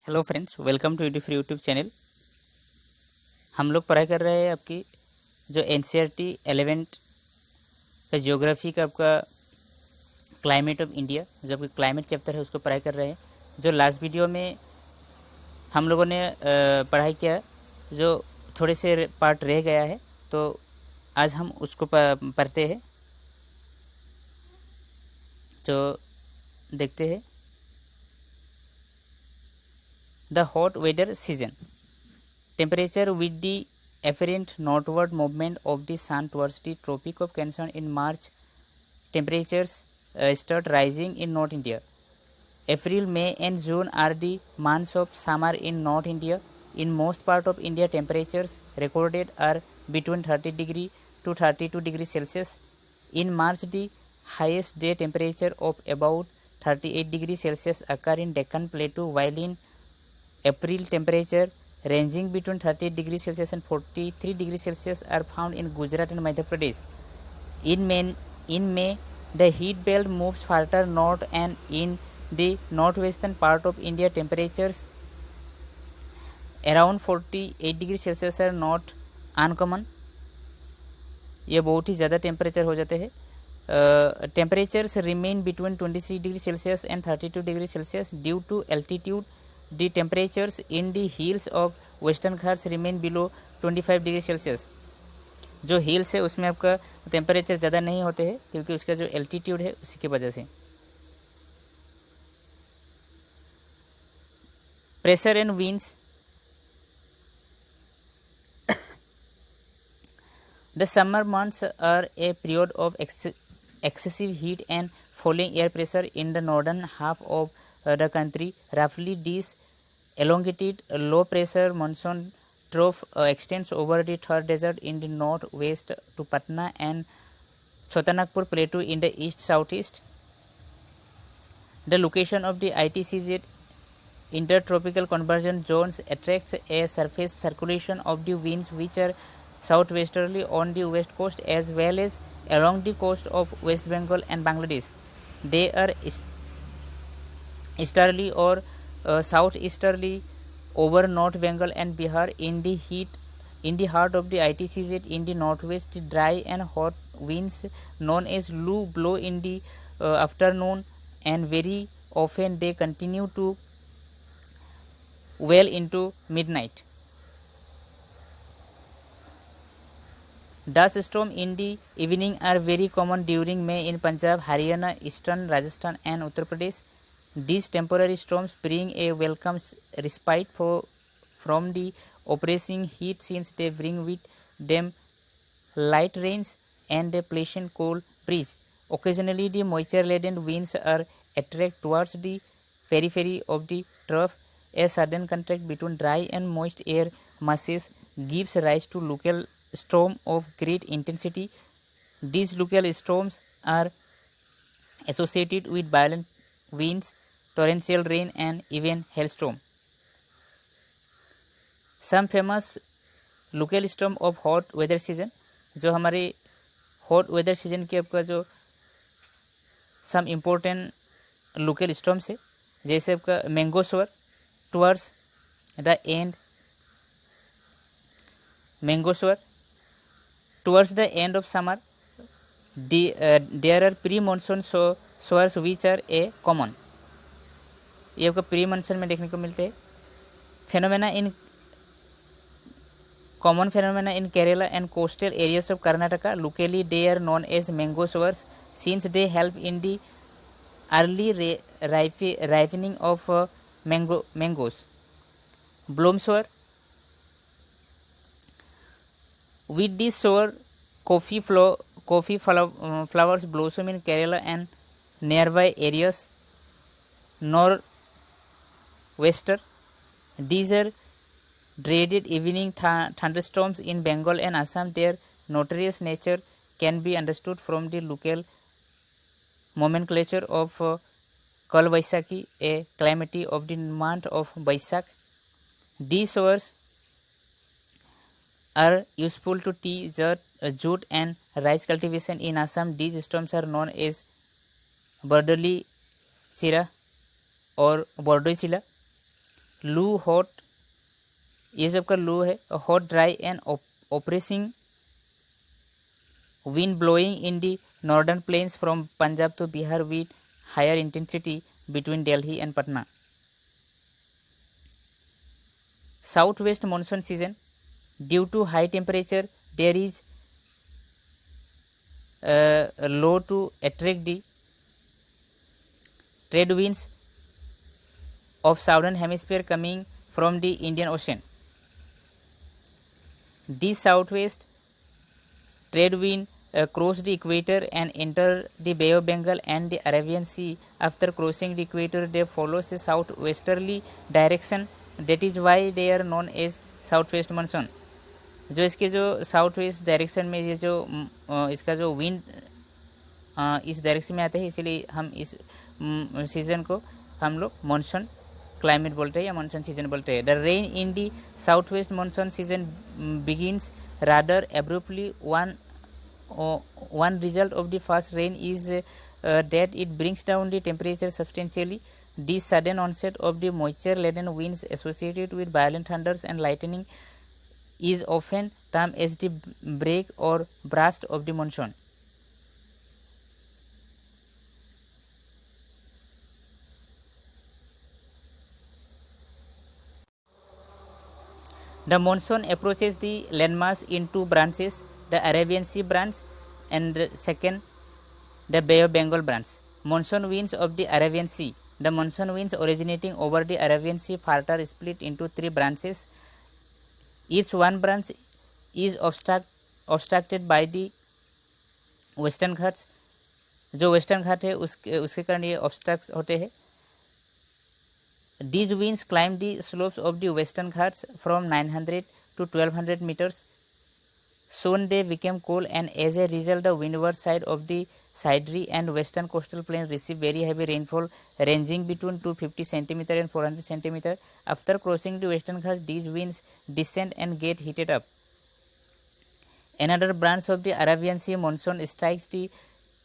Hello friends, welcome to UT free YouTube channel. हम लोग पढ़ाई कर रहे हैं आपकी जो एनसीईआरटी 11th का ज्योग्राफी का आपका क्लाइमेट ऑफ इंडिया, जो आपकी क्लाइमेट चैप्टर है उसको पढ़ाई कर रहे हैं। जो लास्ट वीडियो में हम लोगों ने पढ़ाई किया, जो थोड़े से पार्ट रह गया है, तो आज हम उसको पढ़ते हैं। तो देखते हैं the hot weather season. Temperature with the apparent northward movement of the sun towards the Tropic of Cancer in March, temperatures start rising in North India. April, May and June are the months of summer in North India. In most part of India, temperatures recorded are between 30 degree to 32 degrees Celsius. In March, the highest day temperature of about 38 degrees Celsius occur in Deccan Plateau, while in April, temperature ranging between 38 degrees Celsius and 43 degrees Celsius are found in Gujarat and Madhya Pradesh. In May, the heat belt moves further north, and in the northwestern part of India, temperatures around 48 degrees Celsius are not uncommon. ये बहुत ही ज़्यादा temperature हो जाते हैं. Temperatures remain between 26 degrees Celsius and 32 degrees Celsius due to altitude. The temperatures in the hills of Western Ghats remain below 25 degree Celsius. जो hills है उसमें आपका टेम्परेचर ज़्यादा नहीं होते हैं, क्योंकि उसका जो एल्टीट्यूड है उसी की वजह से. Pressure and winds. The summer months are a period of excessive heat and falling air pressure in the northern half of the country. Roughly, this elongated low pressure monsoon trough extends over the Thar Desert in the northwest to Patna and Chotanagpur Plateau in the east southeast. The location of the ITCZ intertropical convergence zones attracts a surface circulation of the winds which are southwesterly on the west coast as well as along the coast of West Bengal and Bangladesh. They are easterly or southeasterly over North Bengal and Bihar. In the heart of the ITCZ in the northwest, dry and hot winds known as Lu blow in the afternoon, and very often they continue to well into midnight. Dust storms in the evening are very common during May in Punjab, Haryana, eastern Rajasthan and Uttar Pradesh. These temporary storms bring a welcome respite from the oppressing heat, since they bring with them light rains and a pleasant cool breeze. Occasionally, the moisture-laden winds are attracted towards the periphery of the trough. A sudden contact between dry and moist air masses gives rise to local storms of great intensity. These local storms are associated with violent winds, torrential rain and even hailstorm. Some famous local storm of hot weather season. जो हमारे hot weather season के आपका जो some important local storms है, जैसे आपका mango स्वर towards the end. Mango स्वर towards the end of summer, there are pre-monsoon showers which are a common. ये आपको प्री मानसून में देखने को मिलते हैं. Phenomena in common phenomena in Kerala and coastal areas of Karnataka. Locally, they are known as mango showers, since they help in the early ripening of mangoes. Bloom shower. With this shower, coffee flowers blossom in Kerala and nearby areas. Northwester. These are dreaded evening thunderstorms in Bengal and Assam. Their notorious nature can be understood from the local nomenclature of Kal Vaisakhi, a calamity of the month of Vaisak. These showers are useful to tea, jute and rice cultivation in Assam. These storms are known as Bardoli Sira or Bordoi Sila. लू hot, ये सबका लू है, hot dry and oppressing wind blowing in the northern plains from Punjab to Bihar with higher intensity between Delhi and Patna. Southwest monsoon season. Due to high temperature, there is low to attract the trade winds of southern hemisphere coming from the Indian Ocean. These southwest trade wind cross the equator and enter the Bay of Bengal and the Arabian Sea. After crossing the equator, they follow a southwesterly direction. That is why they are known as southwest monsoon. जो इसके जो south west direction में ये जो इसका जो wind इस direction में आते हैं, इसलिए हम इस सीजन को हम लोग मानसून क्लाइमेट बोलते हैं या मानसून सीजन बोलते हैं. The rain in the south west monsoon season begins rather abruptly. one result of the fast rain is that it brings down the temperature substantially. This sudden onset of the moisture laden winds associated with violent thunders and lightning is often termed as the break or burst of the monsoon. The monsoon approaches the landmass in two branches, the Arabian Sea branch and the second the Bay of Bengal branch. Monsoon winds of the Arabian Sea. The monsoon winds originating over the Arabian Sea further split into three branches. Each one branch is obstructed by the western Ghats. जो western घाट है उसके कारण ये obstruct होते हैं. These winds climb the slopes of the western Ghats from 900 to 1200 meters. Soon they became cool, and as a result the windward side of the Sidri and western coastal plain receive very heavy rainfall ranging between 250 cm and 400 cm. After crossing the western Ghats, these winds descend and get heated up. Another branch of the Arabian Sea monsoon strikes the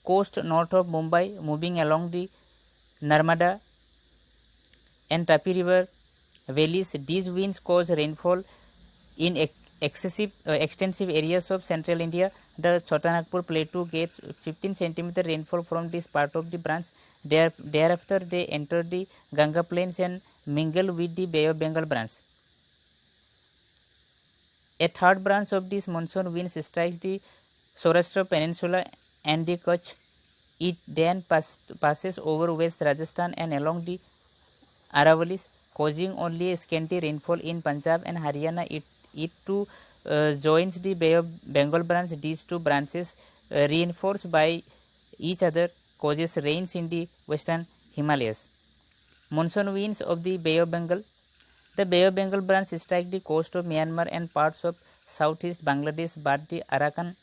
coast north of Mumbai, moving along the Narmada and Tapi river valleys. These winds cause rainfall in extensive areas of central India. The Chotanagpur plateau gets 15 cm rainfall from this part of the branch. Thereafter they enter the Ganga plains and mingle with the Bay of Bengal branch. A third branch of this monsoon winds strikes the Saurashtra peninsula and the Kutch. It then passes over West Rajasthan and along the Aravallis, causing only a scanty rainfall in Punjab and Haryana. It too joins the Bay of Bengal branch. These two branches, reinforced by each other, causes rains in the western Himalayas. Monsoon winds of the Bay of Bengal. The Bay of Bengal branch strikes the coast of Myanmar and parts of southeast Bangladesh, but the Arakan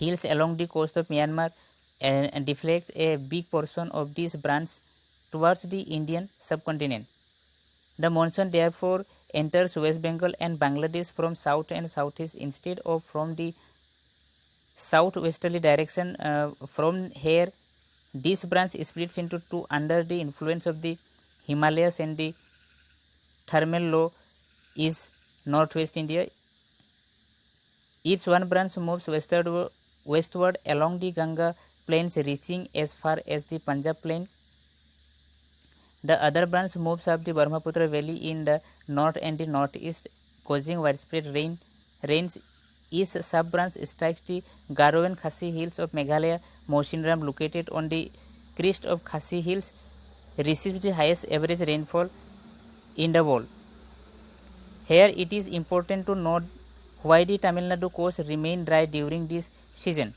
hills along the coast of Myanmar and deflects a big portion of this branch towards the Indian subcontinent. The monsoon therefore enters West Bengal and Bangladesh from south and southeast instead of from the southwesterly direction. From here, this branch splits into two under the influence of the Himalayas and the thermal low is northwest India. Each one branch moves westward along the Ganga plains, reaching as far as the Punjab plain. The other branch moves up the Brahmaputra valley in the north and the northeast, causing widespread rains. Each sub-branch strikes the Garo and Khasi hills of Meghalaya. Mawsynram, located on the crest of Khasi hills, receives the highest average rainfall in the world. Here it is important to note why the Tamil Nadu coast remain dry during this season.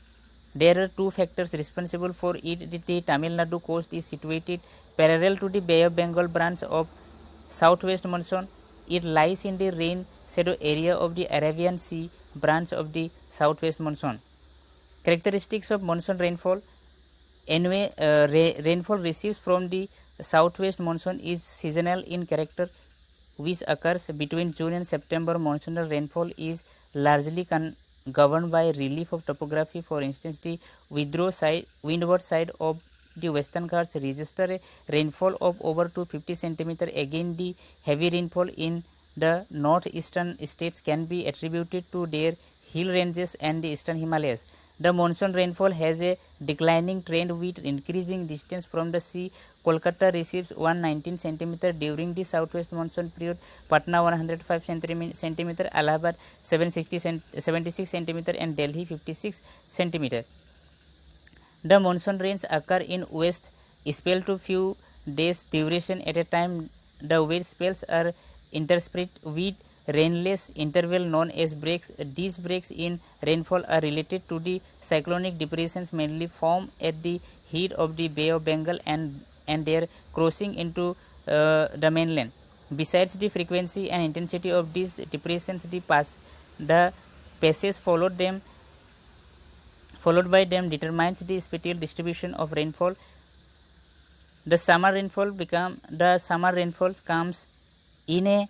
There are two factors responsible for it. The Tamil Nadu coast is situated parallel to the Bay of Bengal branch of southwest monsoon. It lies in the rain shadow area of the Arabian Sea branch of the southwest monsoon. Characteristics of monsoon rainfall. Anyway, rainfall received from the southwest monsoon is seasonal in character, which occurs between June and September. Monsoonal rainfall is largely governed by relief of topography. For instance, the windward side of the Western Ghats register a rainfall of over 250 centimeter. Again, the heavy rainfall in the northeastern states can be attributed to their hill ranges and the eastern Himalayas. The monsoon rainfall has a declining trend with increasing distance from the sea. Kolkata receives 119 centimeter during the southwest monsoon period, Patna 105 centimeter, Allahabad 76 centimeter, and Delhi 56 centimeter. The monsoon rains occur in west spell to few days duration at a time. The wet spells are interspersed with rainless interval known as breaks. These breaks in rainfall are related to the cyclonic depressions mainly formed at the head of the Bay of Bengal and their crossing into the mainland. Besides the frequency and intensity of these depressions, the passage followed by them determines the spatial distribution of rainfall. The summer rainfall comes in a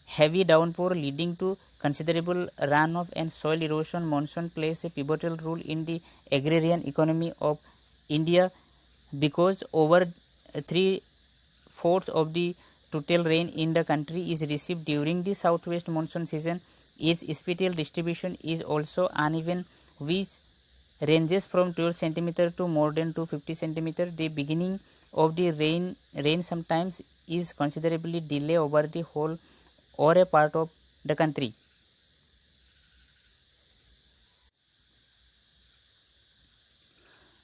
heavy downpour leading to considerable runoff and soil erosion. Monsoon plays a pivotal role in the agrarian economy of India because over 3/4 of the total rain in the country is received during the southwest monsoon season. Its spatial distribution is also uneven, which ranges from 12 centimeter to more than 250 centimeter. The beginning of the rain sometimes is considerably delayed over the whole or a part of the country.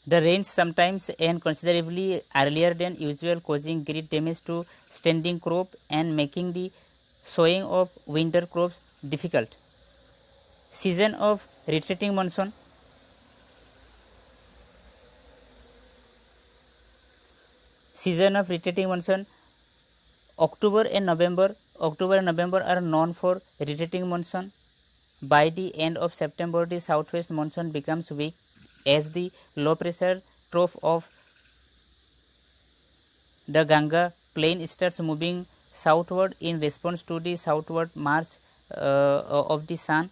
The rains sometimes end considerably earlier than usual, causing great damage to standing crop and making the sowing of winter crops difficult. Season of retreating monsoon. Season of retreating monsoon. October and November are known for retreating monsoon. By the end of September, the southwest monsoon becomes weak as the low pressure trough of the Ganga plain starts moving southward in response to the southward march of the sun.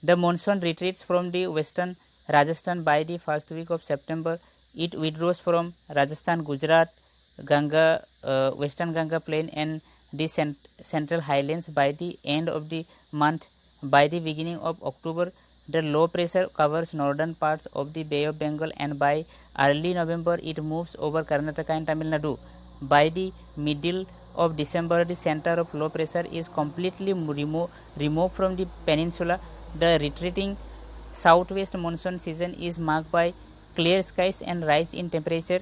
The monsoon retreats from the western Rajasthan by the first week of September. It withdraws from Rajasthan, Gujarat, Ganga, Western Ganga plain and the central highlands by the end of the month. By the beginning of October, the low pressure covers northern parts of the Bay of Bengal and by early November it moves over Karnataka and Tamil Nadu. By the middle of December, the center of low pressure is completely removed from the peninsula. The retreating southwest monsoon season is marked by clear skies and rise in temperature.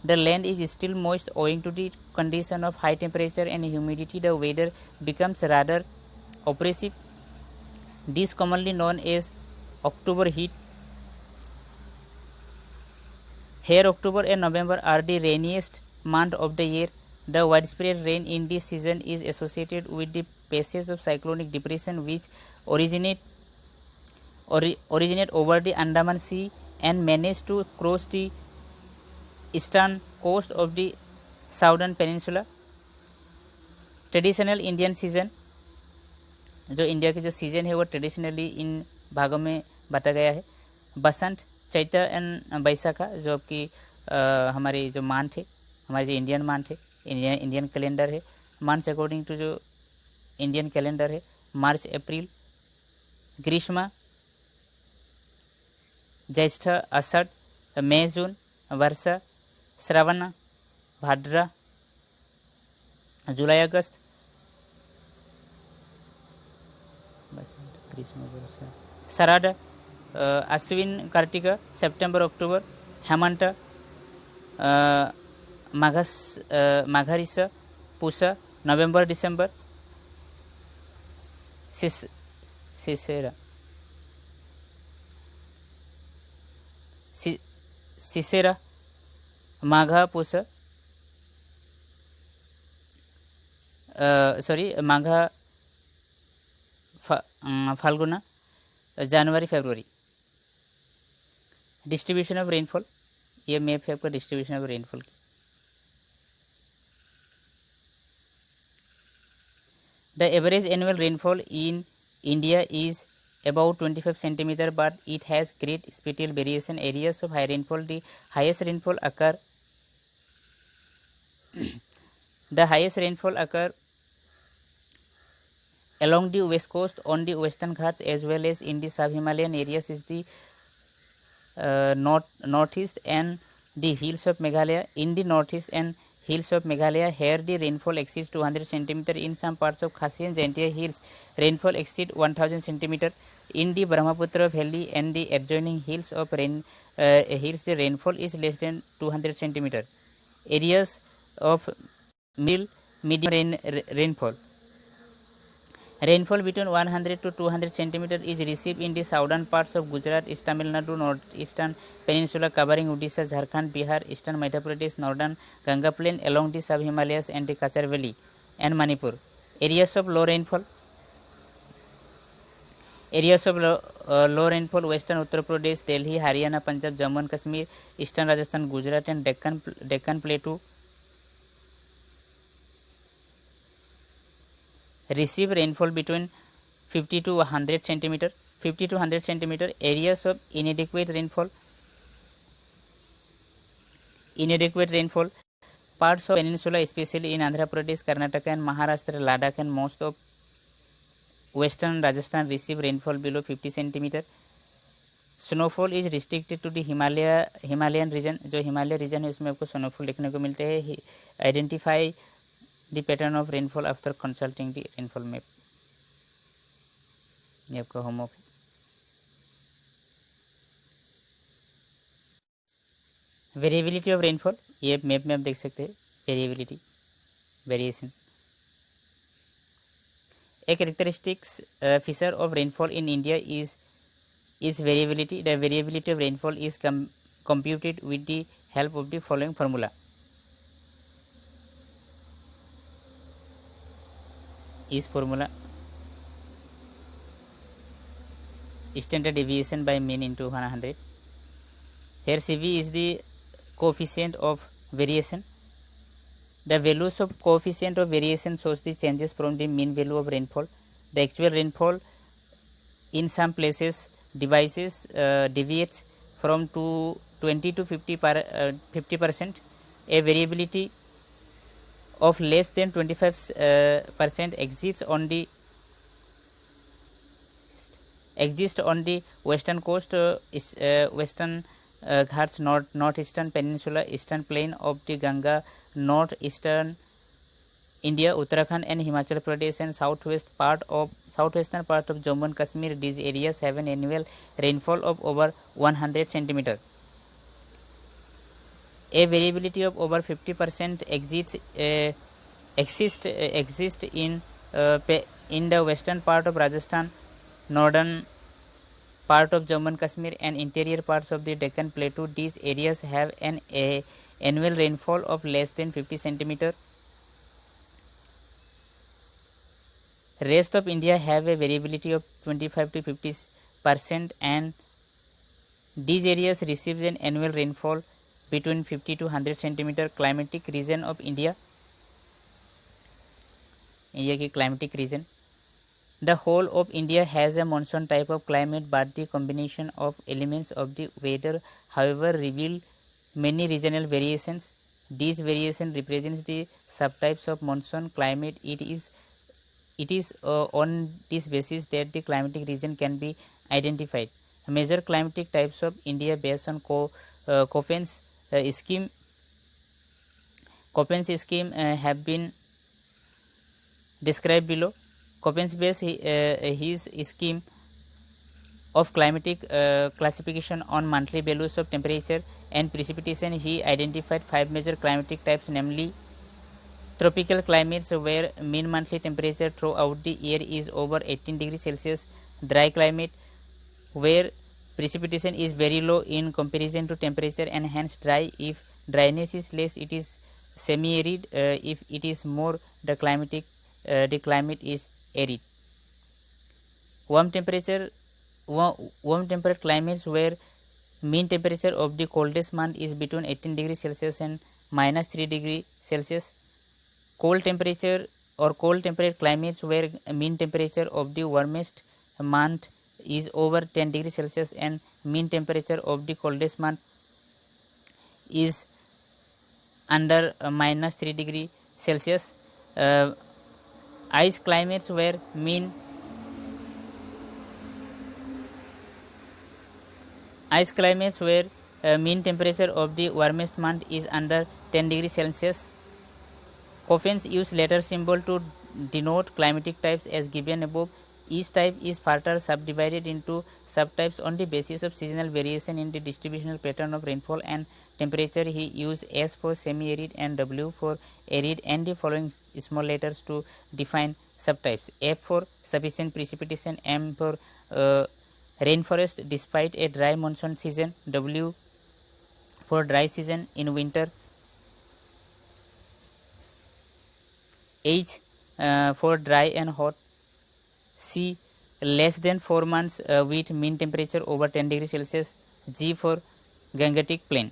The land is still moist owing to the condition of high temperature and humidity. The weather becomes rather oppressive. This commonly known as October heat. Here October and November are the rainiest month of the year. The widespread rain in this season is associated with the passage of cyclonic depression which originate over the Andaman Sea and manage to cross the eastern coast of the southern peninsula. Traditional Indian season, जो India के जो season है वो traditionally इन भागों में बांटा गया है. बसंत, चैत्र एंड बैसाखा जो आपकी हमारे जो मंथ है, हमारे जो इंडियन मंथ है, इंडियन कैलेंडर है, मंथ्स अकॉर्डिंग टू जो इंडियन कैलेंडर है, मार्च अप्रैल. ग्रीष्म, ज्येष्ठ, आषाढ़, मई, जून. वर्षा, श्रावण, भाद्र, जुलाई, अगस्त. ग्रीष्म, वर्षा. शरद, अश्विन, कार्तिक, सितंबर, अक्टूबर. हेमंत, माघरीश, पुष, नवंबर, दिसंबर. शिशिर, माघ, पुष, माघ, फाल्गुन, जनवरी, फरवरी. डिस्ट्रीब्यूशन ऑफ रेनफॉल, ये मैप है आपका डिस्ट्रीब्यूशन ऑफ रेनफॉल की. The average annual rainfall in India is about 25 centimeter, but it has great spatial variation. Areas of high rainfall, the highest rainfall occur along the west coast, on the western Ghats, as well as in the sub-Himalayan areas is the northeast and the hills of Meghalaya. In the northeast and hills of Meghalaya, here the rainfall exceeds 200 centimeter. In some parts of Khasi and Jaintia hills, rainfall exceeds 1000 centimeter. In the Brahmaputra valley and the adjoining hills of hills, the rainfall is less than 200 centimeter. Areas of medium rainfall. Rainfall between 100 to 200 centimeter is received in the southern parts of Gujarat, East Tamil Nadu, northeastern peninsula covering Odisha, Jharkhand, Bihar, eastern Madhya Pradesh, northern Ganga plain along the sub-Himalayas and the Kachar valley and Manipur. Areas of low rainfall. Low rainfall: western Uttar Pradesh, Delhi, Haryana, Punjab, Jammu and Kashmir, eastern Rajasthan, Gujarat and Deccan Plateau. Receive rainfall between 50 to 100 centimeter. Areas of inadequate rainfall. Parts of peninsula, especially in Andhra Pradesh, Karnataka and Maharashtra, Ladakh and most of western Rajasthan receive rainfall below 50 centimeter. Snowfall is restricted to the Himalayan region. जो Himalaya reason है उसमें आपको snowfall देखने को मिलते हैं. Identify the pattern of rainfall after consulting the rainfall map. ये आपका होमवर्क है. वेरिएबिलिटी ऑफ रेनफॉल, ये मैप में आप देख सकते हैं. Variability, variation. A characteristics feature of rainfall in India is variability. The variability of rainfall is computed with the help of the following formula. Is formula standard deviation by mean into 100. Here CV is the coefficient of variation. The values of coefficient of variation shows the changes from the mean value of rainfall. The actual rainfall in some places deviates from 20 to 50%. A variability of less than 25% exists on the western coast, western Ghats, northeastern peninsula, eastern plain of the Ganga, northeastern India, Uttarakhand and Himachal Pradesh, and southwestern part of Jammu and Kashmir. These areas have an annual rainfall of over 100 centimeter. A variability of over 50% exists in the western part of Rajasthan, northern part of Jammu and Kashmir and interior parts of the Deccan Plateau. These areas have an annual rainfall of less than 50 centimeter. Rest of India have a variability of 25 to 50%, and these areas receives an annual rainfall between 50 to 100 centimeter. Climatic region of India की climatic region. The whole of India has a monsoon type of climate, but the combination of elements of the weather, however, reveal many regional variations. These variation represents the subtypes of monsoon climate. It is on this basis that the climatic region can be identified. Major climatic types of India based on Köppen's scheme have been described below. Köppen's based his scheme of climatic classification on monthly values of temperature and precipitation. He identified 5 major climatic types, namely tropical climates where mean monthly temperature throughout the year is over 18 degrees Celsius. Dry climate where precipitation is very low in comparison to temperature and hence dry. If dryness is less, it is semi-arid. If it is more, the climate is arid. Warm temperate climates where mean temperature of the coldest month is between 18 degrees Celsius and minus 3 degrees Celsius. Cold temperate climates where mean temperature of the warmest month is over 10 degrees Celsius and mean temperature of the coldest month is under minus 3 degree Celsius. Ice climates where mean temperature of the warmest month is under 10 degrees Celsius. Coffins use letter symbol to denote climatic types as given above. Each type is further subdivided into subtypes on the basis of seasonal variation in the distributional pattern of rainfall and temperature. He used S for semi-arid and W for arid and the following small letters to define subtypes: F for sufficient precipitation, M for rainforest despite a dry monsoon season, W for dry season in winter, H for dry and hot, C less than 4 months with mean temperature over 10 degrees Celsius, G for Gangetic Plain.